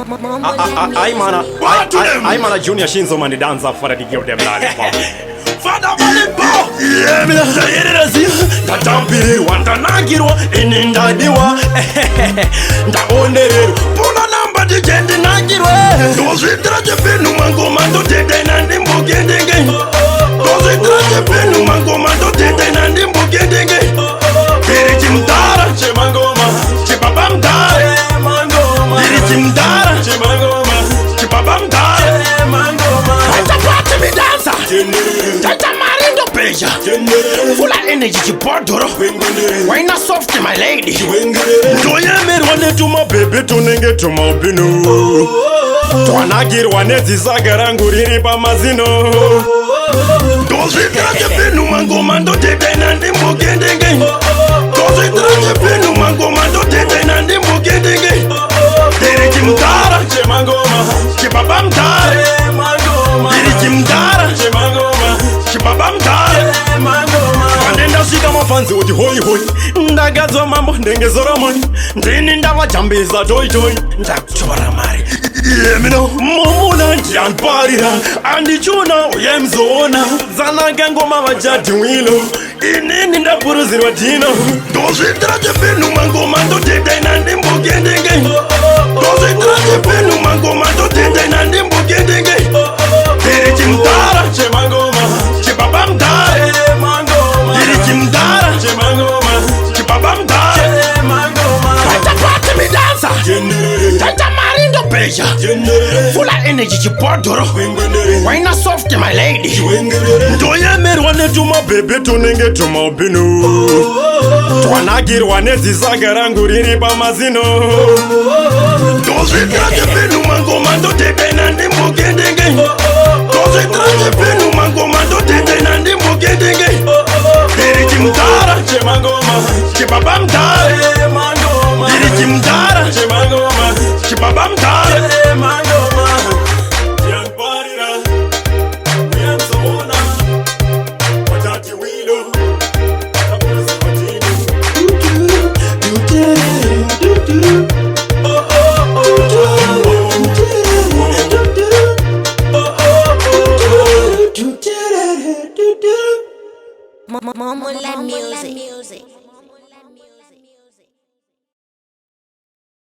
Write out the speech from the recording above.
I'm a junior Shinso man dancer for the give them lollipop. Father lollipop. Yeah, me that's it. The jumpy one, the nagiro, in the diwa. The only puna number the gender nagiro. Those it try to be no mango man to take and the bookend again. Those it try to be no mango man to take and the bookend again. Riddim dara, chimangoma, chipabam dara, mangoma. Riddim dara, chimangoma, chipabam dara, mangoma. Tata party me dancer, tata marindo peja. Full of energy, chipodoro. Why not soft, my lady? Do you me run to my baby to nenge to my binu? Twanagir wanezi zagaranguriri pa mazino. Those it try to be no mango man to take and the bookend again. Those it try to be no mango man to take and the bookend again. Riddim dara, chimangoma, chipabam dara, mangoma. Riddim dara, chimangoma, chipabam dara, mangoma. Wandenda shika mafanzi uti hoi hoi. Ndagazwa mambo ndengezora money. Ndini ndawa jambiza toy toy. Ndakuchora mari. Yeah, me know. Mula and parira and the chuna yemzona. Zanaga ngoma wajati wilo. Inini ndapuruzi watino. Those it try to be no mango man to take and the bookend again. Those it try to be no mango man to take and the bookend again. Riddim dara, chimangoma, chipabam dara, mangoma. Riddim dara, chimangoma, chipabam dara, mangoma. Tata party me dancer, tata marindo peja. Full of energy, chipodoro. Why not soft, my lady? Do you me run to my baby to nenge to my binu? Twanagir wanezi zagaranguriri pa mazino. Those it try to be no mango man to take and the bookend again. Those it try to be no mango man to take and the bookend again. Riddim dara, chimangoma, chipabam dara, mangoma. Riddim dara, chimangoma, chipabam dara, mangoma. Yan parira, yan zona, wajati wilo. Mula music.